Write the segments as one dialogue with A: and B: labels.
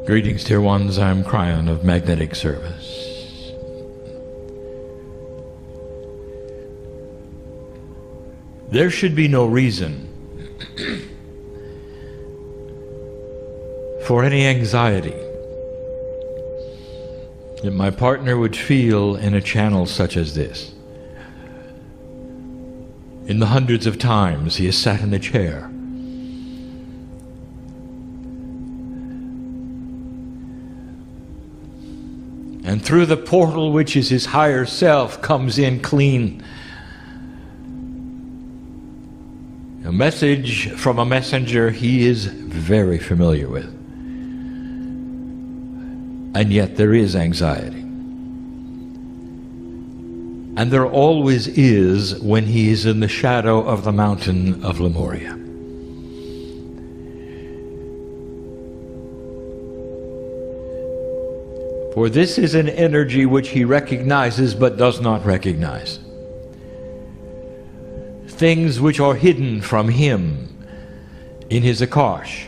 A: Greetings, dear ones. I'm Kryon of Magnetic Service. There should be no reason for any anxiety that my partner would feel in a channel such as this. In the hundreds of times he has sat in a chair, and through the portal which is his higher self comes in clean a message from a messenger he is very familiar with. And yet there is anxiety. And there always is when he is in the shadow of the mountain of Lemuria. For this is an energy which he recognizes but does not recognize. Things which are hidden from him in his Akash.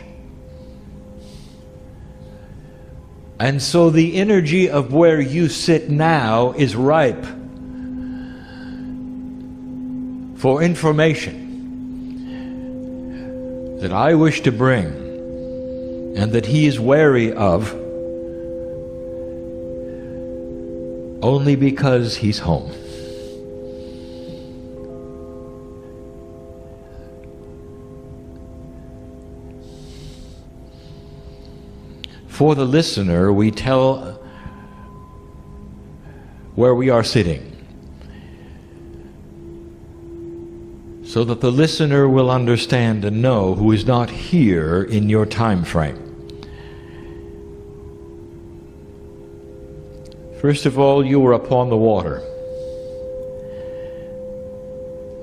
A: And so the energy of where you sit now is ripe for information that I wish to bring and that he is wary of only because he's home. For the listener, we tell where we are sitting, so that the listener will understand and know who is not here in your time frame. First of all, you were upon the water.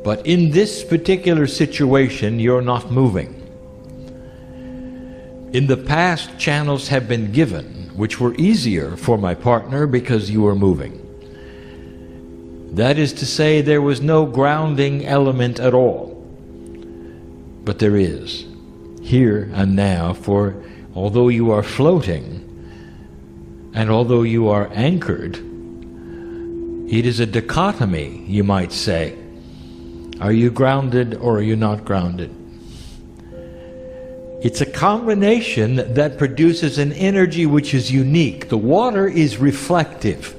A: But in this particular situation, you're not moving. In the past, channels have been given, which were easier for my partner because you were moving. That is to say, there was no grounding element at all. But there is, here and now, for although you are floating, and although you are anchored, it is a dichotomy, you might say. Are you grounded or are you not grounded? It's a combination that produces an energy which is unique. The water is reflective.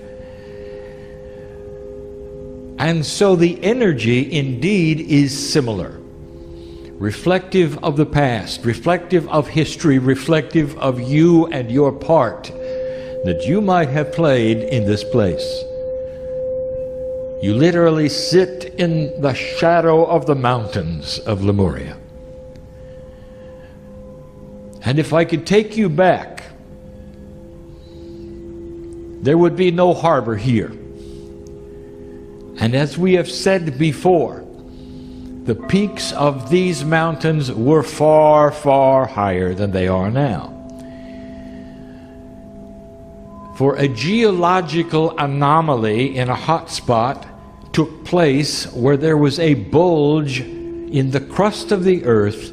A: And so the energy indeed is similar. Reflective of the past, reflective of history, reflective of you and your part that you might have played in this place. You literally sit in the shadow of the mountains of Lemuria. And if I could take you back, there would be no harbor here. And as we have said before, the peaks of these mountains were far, far higher than they are now. For a geological anomaly in a hot spot took place where there was a bulge in the crust of the earth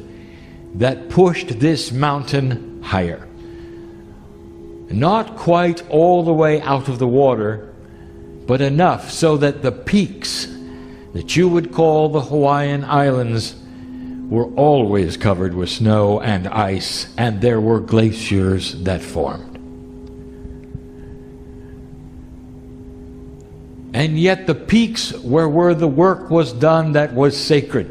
A: that pushed this mountain higher. Not quite all the way out of the water, but enough so that the peaks that you would call the Hawaiian Islands were always covered with snow and ice, and there were glaciers that formed. And yet the peaks were where the work was done that was sacred.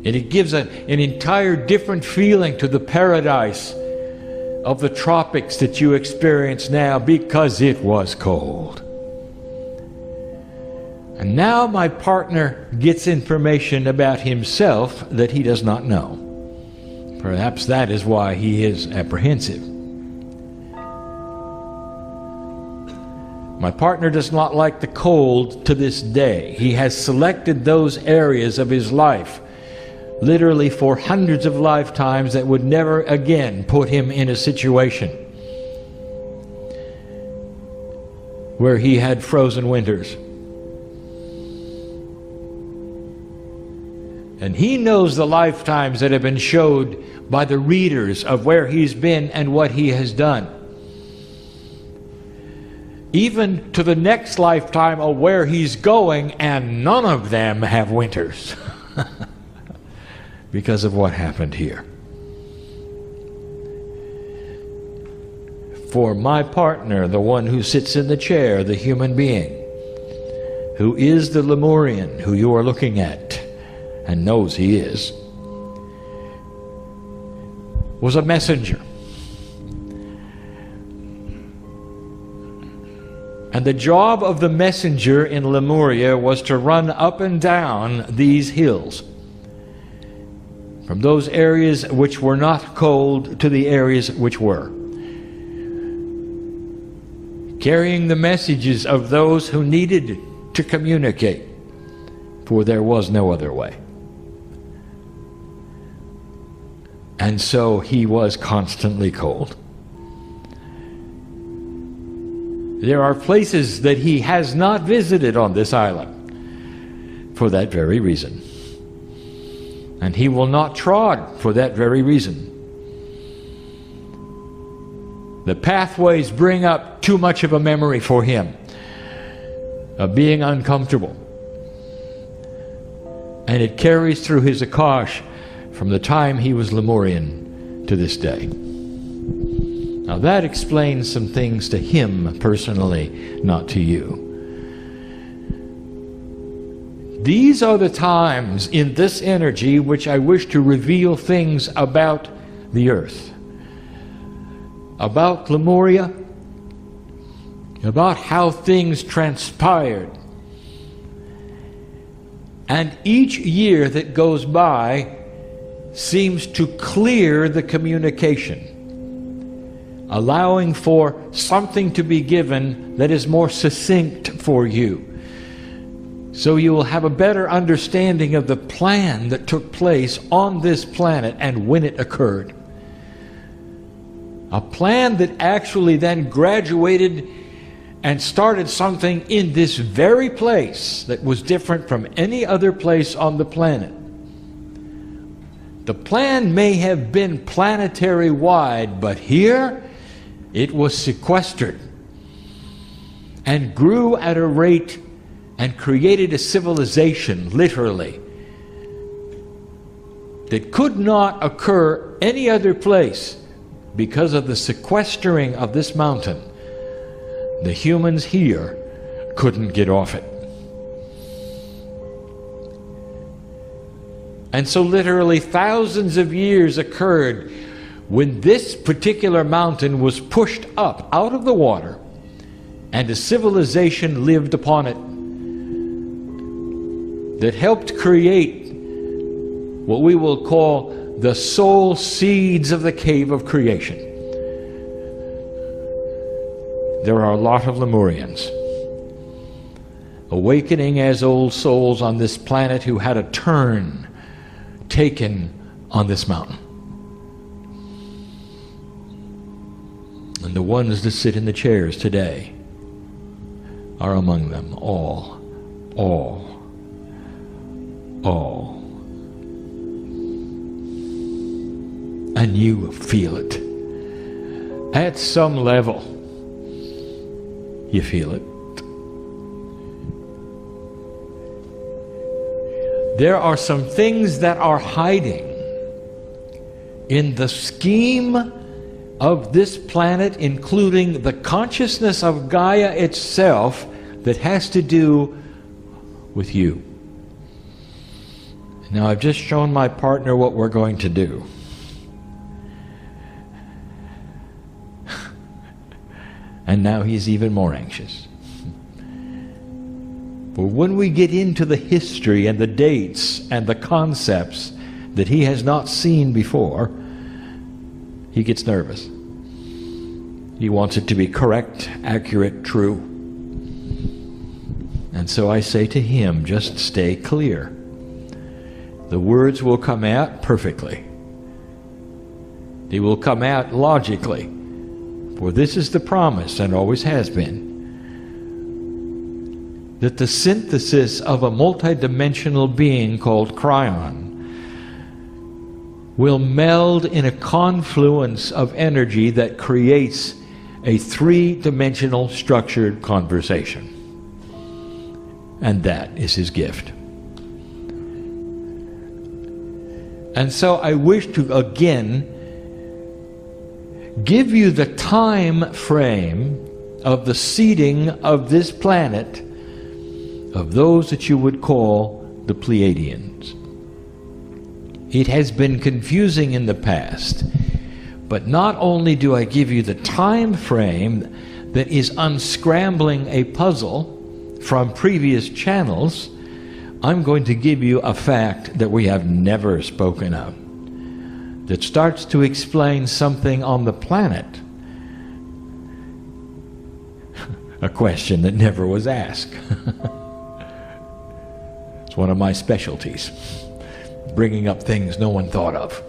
A: And it gives an entire different feeling to the paradise of the tropics that you experience now, because it was cold. And now my partner gets information about himself that he does not know. Perhaps that is why he is apprehensive. My partner does not like the cold to this day. He has selected those areas of his life, literally for hundreds of lifetimes, that would never again put him in a situation where he had frozen winters. And he knows the lifetimes that have been showed by the readers of where he's been and what he has done. Even to the next lifetime of where he's going, and none of them have winters because of what happened here. For my partner, the one who sits in the chair, the human being, who is the Lemurian who you are looking at and knows he is, was a messenger. And the job of the messenger in Lemuria was to run up and down these hills, from those areas which were not cold to the areas which were, carrying the messages of those who needed to communicate, for there was no other way. And so he was constantly cold. There are places that he has not visited on this island for that very reason. And he will not trod for that very reason. The pathways bring up too much of a memory for him of being uncomfortable. And it carries through his Akash from the time he was Lemurian to this day. Now that explains some things to him personally, not to you. These are the times in this energy which I wish to reveal things about the earth, about Lemuria, about how things transpired. And each year that goes by seems to clear the communication, allowing for something to be given that is more succinct for you. So you will have a better understanding of the plan that took place on this planet and when it occurred. A plan that actually then graduated and started something in this very place that was different from any other place on the planet. The plan may have been planetary wide, but here it was sequestered and grew at a rate and created a civilization, literally, that could not occur any other place because of the sequestering of this mountain. The humans here couldn't get off it. And so literally thousands of years occurred when this particular mountain was pushed up out of the water and a civilization lived upon it that helped create what we will call the soul seeds of the cave of creation. There are a lot of Lemurians awakening as old souls on this planet who had a turn taken on this mountain. And the ones that sit in the chairs today are among them, all. And you feel it. At some level, you feel it. There are some things that are hiding in the scheme of this planet, including the consciousness of Gaia itself, that has to do with you. Now, I've just shown my partner what we're going to do. And now he's even more anxious. For when we get into the history and the dates and the concepts that he has not seen before, he gets nervous. He wants it to be correct, accurate, true. And so I say to him, just stay clear. The words will come out perfectly. They will come out logically. For this is the promise, and always has been, that the synthesis of a multidimensional being called Kryon will meld in a confluence of energy that creates a three-dimensional structured conversation. And that is his gift. And so I wish to again give you the time frame of the seeding of this planet of those that you would call the Pleiadians. It has been confusing in the past, but not only do I give you the time frame that is unscrambling a puzzle from previous channels, I'm going to give you a fact that we have never spoken of, that starts to explain something on the planet, a question that never was asked. It's one of my specialties, bringing up things no one thought of.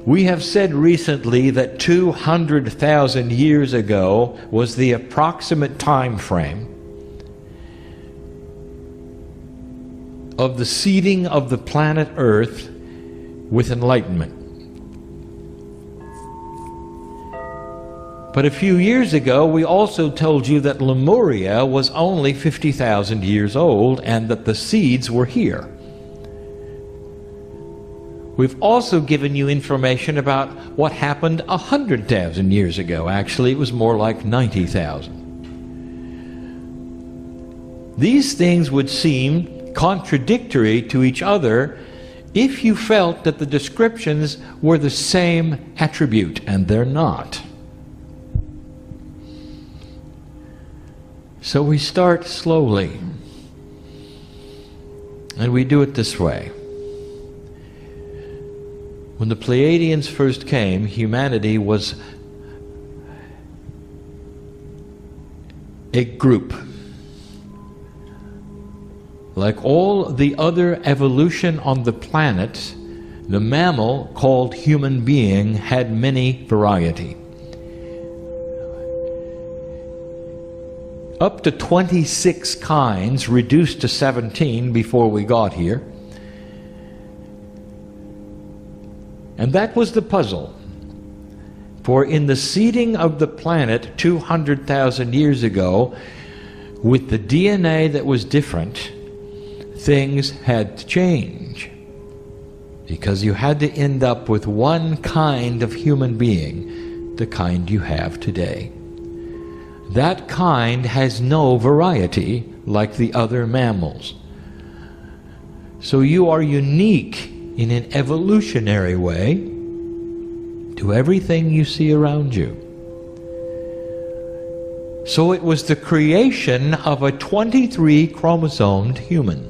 A: We have said recently that 200,000 years ago was the approximate time frame of the seeding of the planet Earth with enlightenment. But a few years ago, we also told you that Lemuria was only 50,000 years old and that the seeds were here. We've also given you information about what happened 100,000 years ago. Actually, it was more like 90,000. These things would seem contradictory to each other if you felt that the descriptions were the same attribute, and they're not. So we start slowly, and we do it this way. When the Pleiadians first came, humanity was a group. Like all the other evolution on the planet, the mammal called human being had many variety. Up to 26 kinds, reduced to 17 before we got here. And that was the puzzle. For in the seeding of the planet 200,000 years ago, with the DNA that was different, things had to change. Because you had to end up with one kind of human being, the kind you have today. That kind has no variety like the other mammals. So you are unique in an evolutionary way to everything you see around you. So it was the creation of a 23 chromosomed human.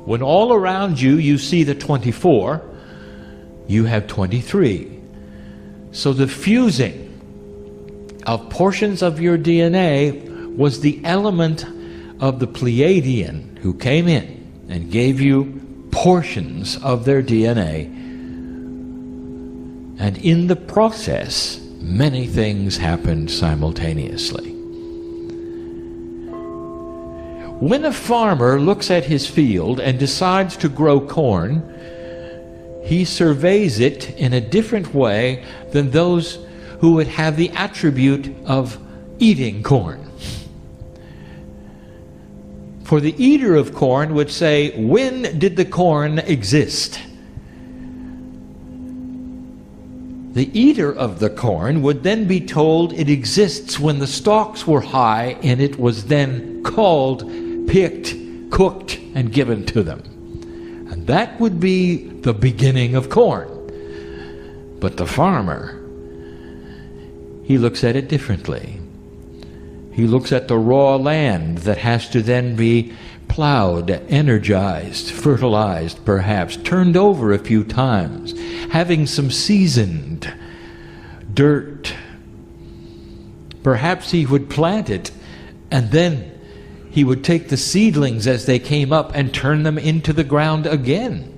A: When all around you you see the 24, you have 23. So the fusing of portions of your DNA was the element of the Pleiadian who came in and gave you portions of their DNA. And in the process, many things happened simultaneously. When a farmer looks at his field and decides to grow corn, he surveys it in a different way than those who would have the attribute of eating corn. For the eater of corn would say, when did the corn exist? The eater of the corn would then be told it exists when the stalks were high and it was then culled, picked, cooked, and given to them. And that would be the beginning of corn. But the farmer, he looks at it differently. He looks at the raw land that has to then be plowed, energized, fertilized perhaps, turned over a few times, having some seasoned dirt. Perhaps he would plant it, and then he would take the seedlings as they came up and turn them into the ground again.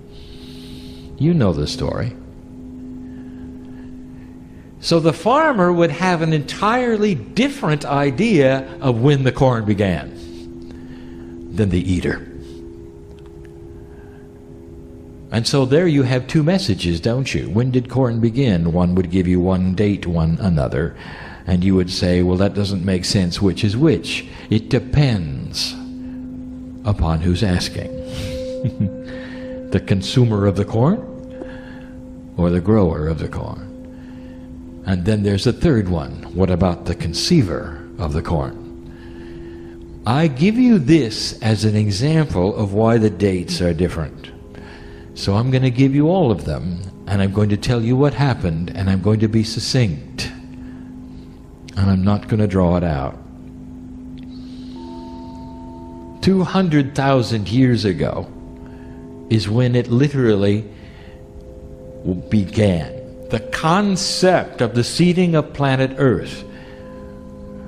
A: You know the story. So the farmer would have an entirely different idea of when the corn began than the eater. And so there you have two messages, don't you? When did corn begin? One would give you one date, one another. And you would say, well, that doesn't make sense. Which is which? It depends upon who's asking. The consumer of the corn or the grower of the corn? And then there's a third one. What about the conceiver of the corn? I give you this as an example of why the dates are different. So I'm going to give you all of them, and I'm going to tell you what happened, and I'm going to be succinct. And I'm not going to draw it out. 200,000 years ago is when it literally began. The concept of the seeding of planet Earth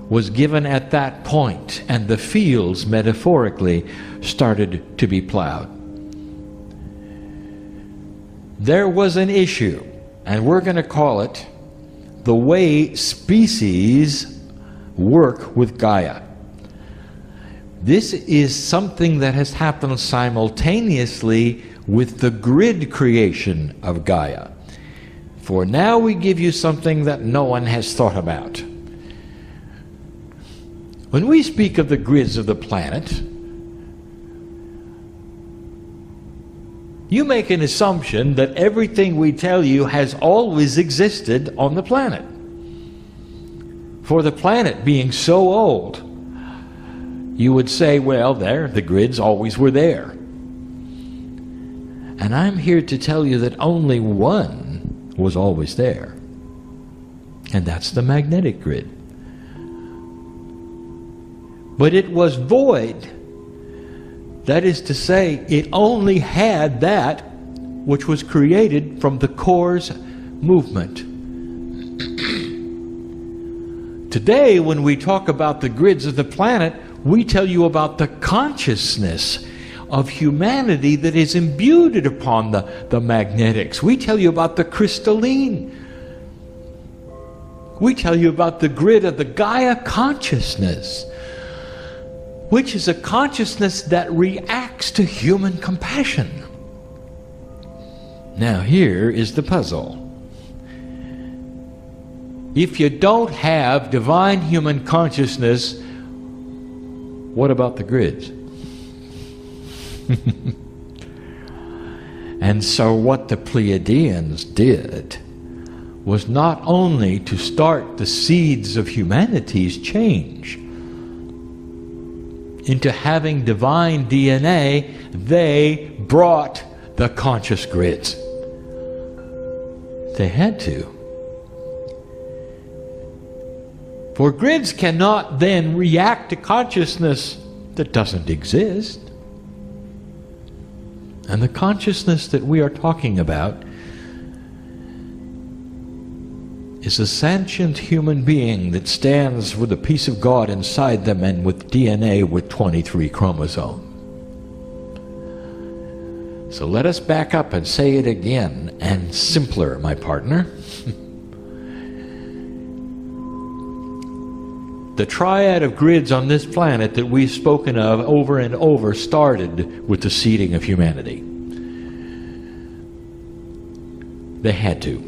A: was given at that point, and the fields, metaphorically, started to be plowed. There was an issue, and we're going to call it the way species work with Gaia. This is something that has happened simultaneously with the grid creation of Gaia. For now we give you something that no one has thought about. When we speak of the grids of the planet, you make an assumption that everything we tell you has always existed on the planet. For the planet being so old, you would say, well, the grids always were there. And I'm here to tell you that only one was always there. And that's the magnetic grid. But it was void. That is to say, it only had that which was created from the core's movement. Today, when we talk about the grids of the planet, we tell you about the consciousness of humanity that is imbued upon the magnetics. We tell you about the crystalline. We tell you about the grid of the Gaia consciousness, which is a consciousness that reacts to human compassion. Now here is the puzzle. If you don't have divine human consciousness, what about the grids? And so what the Pleiadians did was not only to start the seeds of humanity's change into having divine DNA, they brought the conscious grids. They had to. For grids cannot then react to consciousness that doesn't exist. And the consciousness that we are talking about is a sentient human being that stands with a piece of God inside them and with DNA with 23 chromosomes. So let us back up and say it again, and simpler, my partner. The triad of grids on this planet that we've spoken of over and over started with the seeding of humanity. They had to.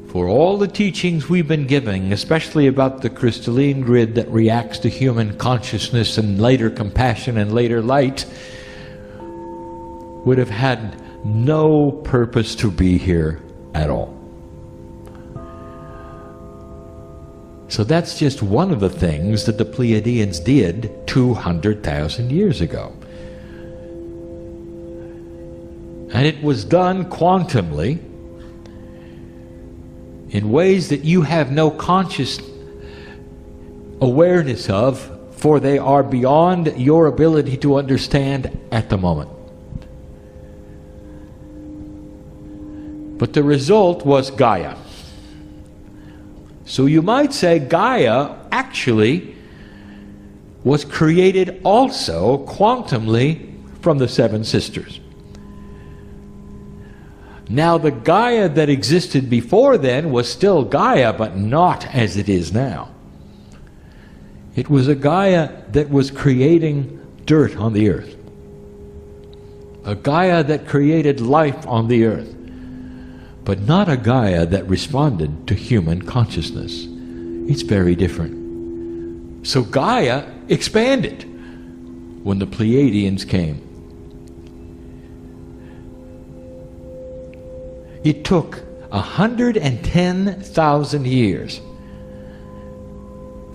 A: For all the teachings we've been giving, especially about the crystalline grid that reacts to human consciousness and later compassion and later light, would have had no purpose to be here at all. So that's just one of the things that the Pleiadians did 200,000 years ago. And it was done quantumly in ways that you have no conscious awareness of, for they are beyond your ability to understand at the moment. But the result was Gaia. So you might say Gaia actually was created also quantumly from the seven sisters. Now the Gaia that existed before then was still Gaia, but not as it is now. It was a Gaia that was creating dirt on the earth. A Gaia that created life on the earth, but not a Gaia that responded to human consciousness. It's very different. So Gaia expanded when the Pleiadians came. It took 110,000 years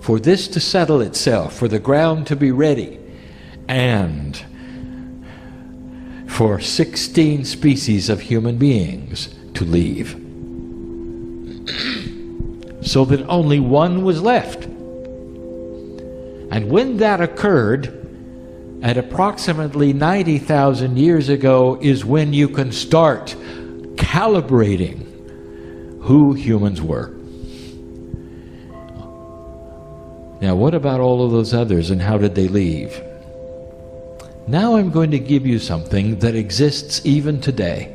A: for this to settle itself, for the ground to be ready, and for 16 species of human beings to leave, so that only one was left. And when that occurred, at approximately 90,000 years ago, is when you can start calibrating who humans were. Now, what about all of those others, and how did they leave? Now I'm going to give you something that exists even today.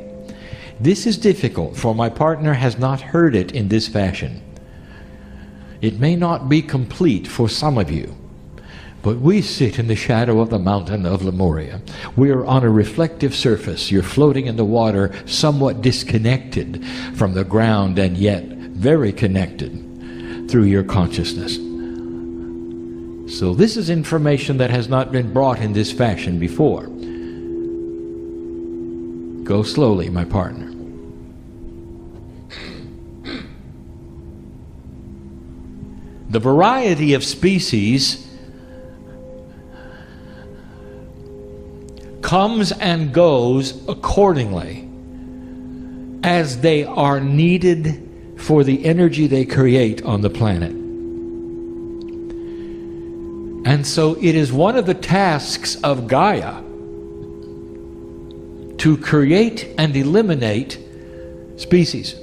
A: This is difficult, for my partner has not heard it in this fashion. It may not be complete for some of you, but we sit in the shadow of the mountain of Lemuria. We are on a reflective surface. You're floating in the water, somewhat disconnected from the ground, and yet very connected through your consciousness. So this is information that has not been brought in this fashion before. Go slowly, my partner. The variety of species comes and goes accordingly as they are needed for the energy they create on the planet. And so it is one of the tasks of Gaia to create and eliminate species.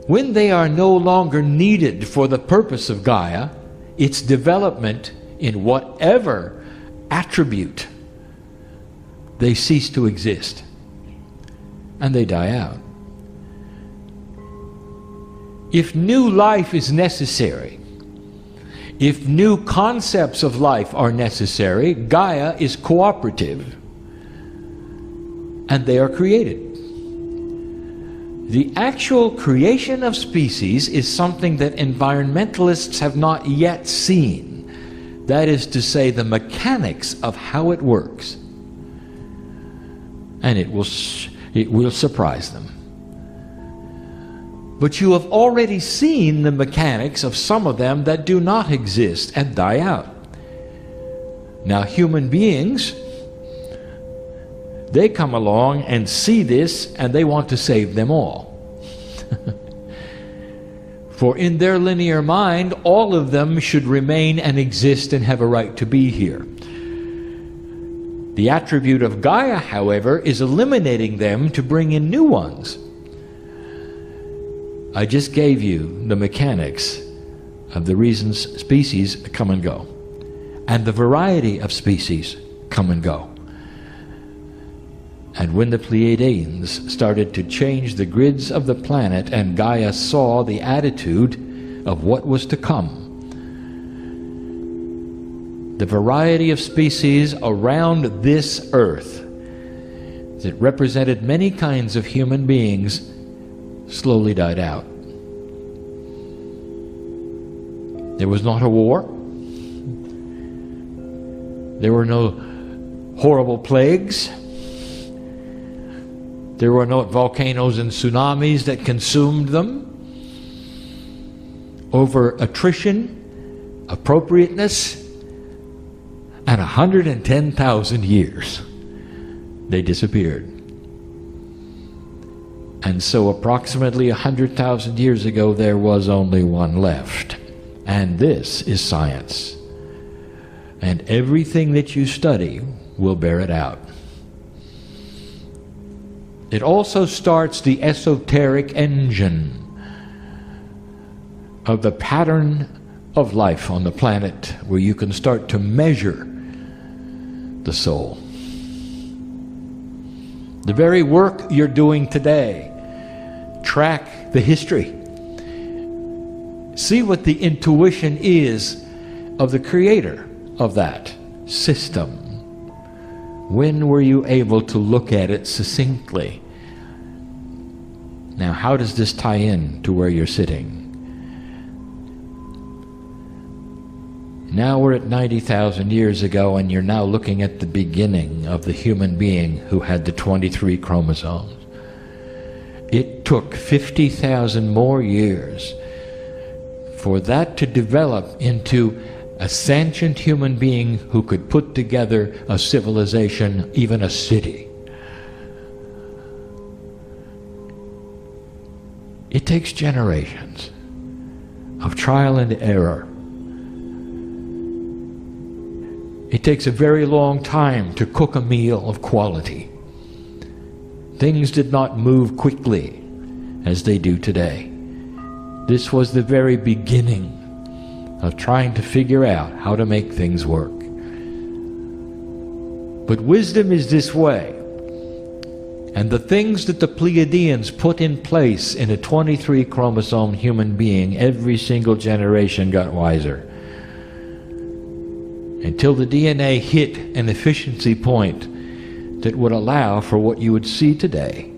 A: When they are no longer needed for the purpose of Gaia, its development in whatever attribute, they cease to exist and they die out. If new life is necessary, if new concepts of life are necessary, Gaia is cooperative and they are created. The actual creation of species is something that environmentalists have not yet seen. That is to say, the mechanics of how it works. And it will surprise them. But you have already seen the mechanics of some of them that do not exist and die out. Now, human beings, they come along and see this and they want to save them all. For in their linear mind, all of them should remain and exist and have a right to be here. The attribute of Gaia, however, is eliminating them to bring in new ones. I just gave you the mechanics of the reasons species come and go, and the variety of species come and go. And when the Pleiadians started to change the grids of the planet and Gaia saw the attitude of what was to come, the variety of species around this earth that represented many kinds of human beings slowly died out. There was not a war. There were no horrible plagues. There were no volcanoes and tsunamis that consumed them. Over attrition, appropriateness, and 110,000 years, they disappeared. And so approximately 100,000 years ago, there was only one left. And this is science. And everything that you study will bear it out. It also starts the esoteric engine of the pattern of life on the planet, where you can start to measure the soul. The very work you're doing today. Track the history. See what the intuition is of the creator of that system. When were you able to look at it succinctly? Now, how does this tie in to where you're sitting? Now we're at 90,000 years ago, and you're now looking at the beginning of the human being who had the 23 chromosomes. It took 50,000 more years for that to develop into a sentient human being who could put together a civilization, even a city. It takes generations of trial and error. It takes a very long time to cook a meal of quality. Things did not move quickly as they do today. This was the very beginning of trying to figure out how to make things work. But wisdom is this way. And the things that the Pleiadians put in place in a 23 chromosome human being, every single generation got wiser. Until the DNA hit an efficiency point that would allow for what you would see today.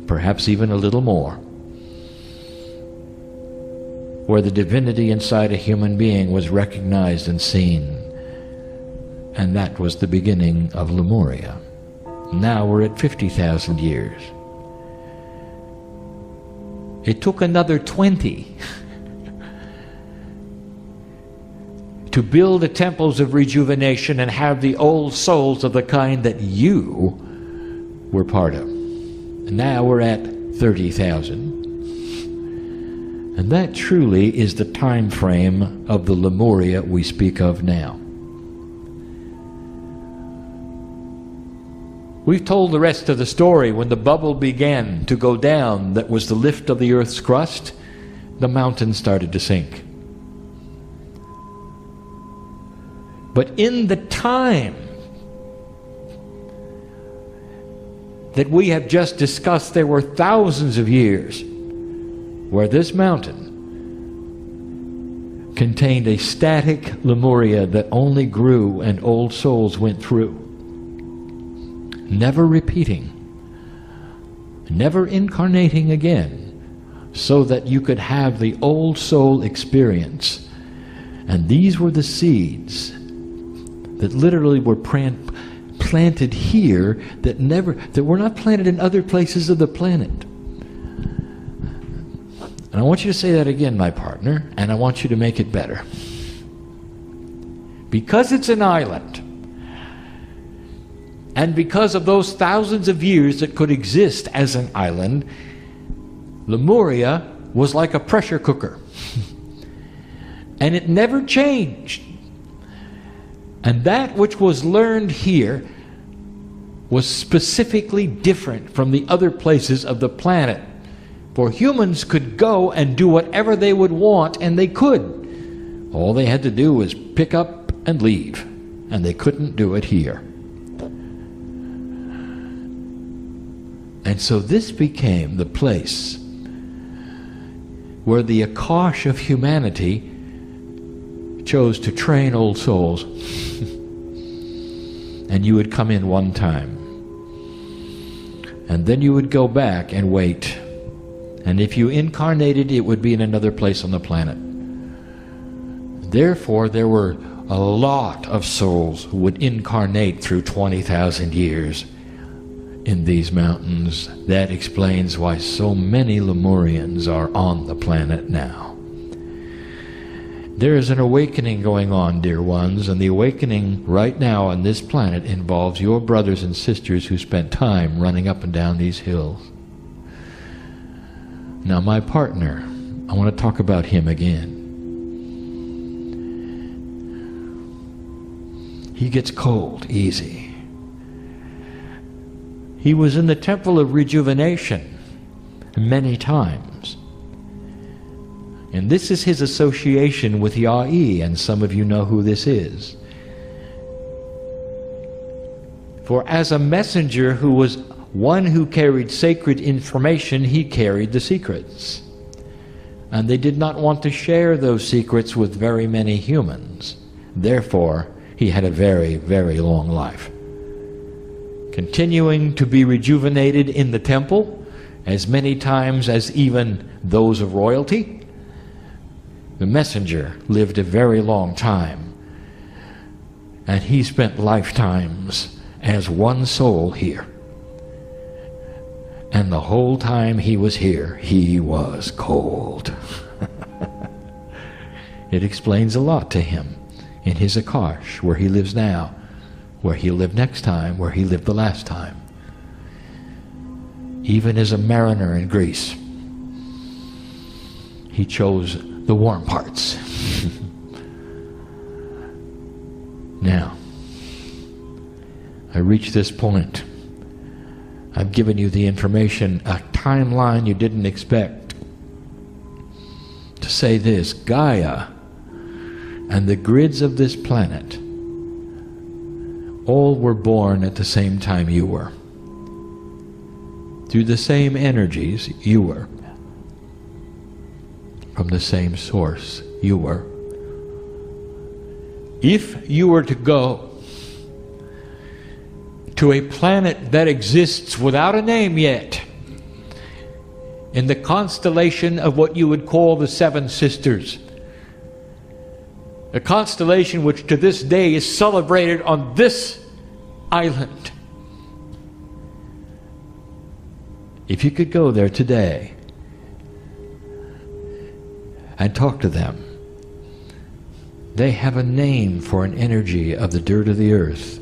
A: Perhaps even a little more. Where the divinity inside a human being was recognized and seen. And that was the beginning of Lemuria. Now we're at 50,000 years. It took another 20 to build the temples of rejuvenation and have the old souls of the kind that you were part of. And now we're at 30,000. And that truly is the time frame of the Lemuria we speak of now. We've told the rest of the story. When the bubble began to go down, that was the lift of the earth's crust, the mountains started to sink. But in the time that we have just discussed, there were thousands of years where this mountain contained a static Lemuria that only grew and old souls went through. Never repeating, never incarnating again, so that you could have the old soul experience. And these were the seeds that literally were planted here that were not planted in other places of the planet. And I want you to say that again, my partner, and I want you to make it better. Because it's an island, and because of those thousands of years that could exist as an island, Lemuria was like a pressure cooker. And it never changed. And that which was learned here was specifically different from the other places of the planet. For humans could go and do whatever they would want, and they could. All they had to do was pick up and leave, and they couldn't do it here. And so this became the place where the Akash of humanity chose to train old souls. And you would come in one time. And then you would go back and wait. And if you incarnated, it would be in another place on the planet. Therefore, there were a lot of souls who would incarnate through 20,000 years in these mountains. That explains why so many Lemurians are on the planet now. There is an awakening going on, dear ones, and the awakening right now on this planet involves your brothers and sisters who spent time running up and down these hills. Now, my partner, I want to talk about him again. He gets cold easy. He was in the Temple of Rejuvenation many times. And this is his association with Ya'i, and some of you know who this is. For as a messenger who was one who carried sacred information, he carried the secrets. And they did not want to share those secrets with very many humans. Therefore, he had a very, very long life. Continuing to be rejuvenated in the temple as many times as even those of royalty, the messenger lived a very long time. And he spent lifetimes as one soul here. And the whole time he was here, he was cold. It explains a lot to him in his Akash, where he lives now, where he'll live next time, where he lived the last time. Even as a mariner in Greece, he chose the warm parts. Now, I reach this point. I've given you the information, a timeline you didn't expect. To say this, Gaia and the grids of this planet all were born at the same time you were. Through the same energies you were. From the same source you were. If you were to go to a planet that exists without a name yet, in the constellation of what you would call the Seven Sisters, a constellation which to this day is celebrated on this island. If you could go there today and talk to them, they have a name for an energy of the dirt of the earth.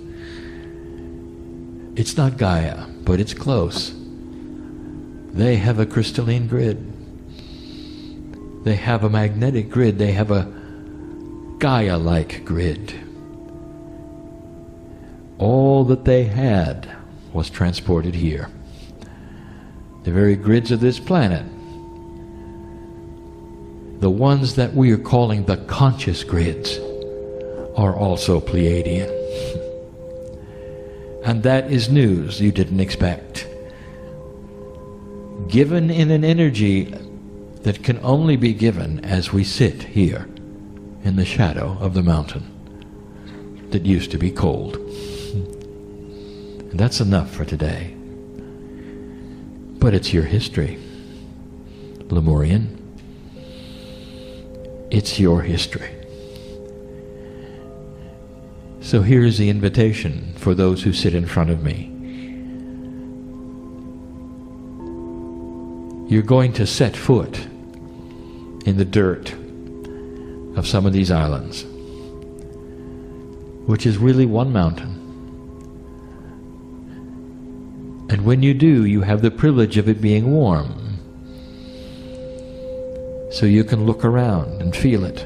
A: It's not Gaia, but it's close. They have a crystalline grid. They have a magnetic grid. They have a Gaia-like grid. All that they had was transported here. The very grids of this planet, the ones that we are calling the conscious grids, are also Pleiadian. And that is news you didn't expect. Given in an energy that can only be given as we sit here in the shadow of the mountain that used to be cold. And that's enough for today. But it's your history, Lemurian. It's your history. So here's the invitation for those who sit in front of me. You're going to set foot in the dirt of some of these islands, which is really one mountain. And when you do, you have the privilege of it being warm. So you can look around and feel it.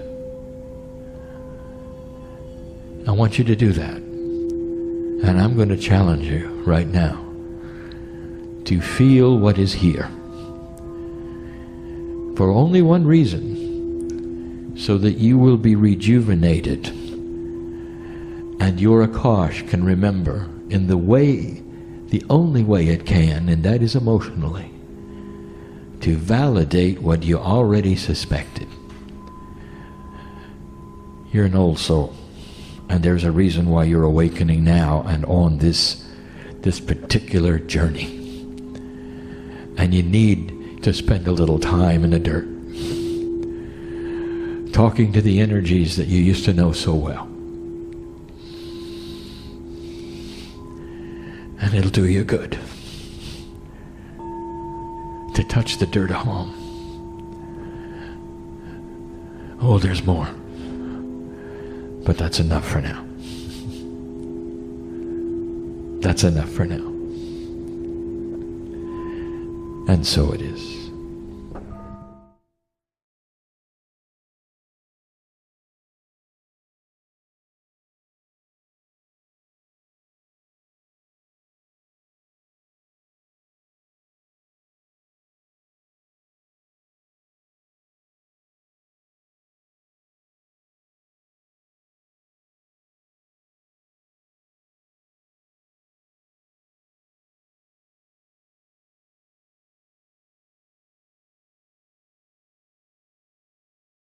A: I want you to do that. And I'm going to challenge you right now to feel what is here. For only one reason, so that you will be rejuvenated and your Akash can remember in the way, the only way it can, and that is emotionally, to validate what you already suspected. You're an old soul, and there's a reason why you're awakening now and on this particular journey. And you need to spend a little time in the dirt, talking to the energies that you used to know so well. And it'll do you good to touch the dirt of home. Oh, there's more. But that's enough for now. That's enough for now. And so it is.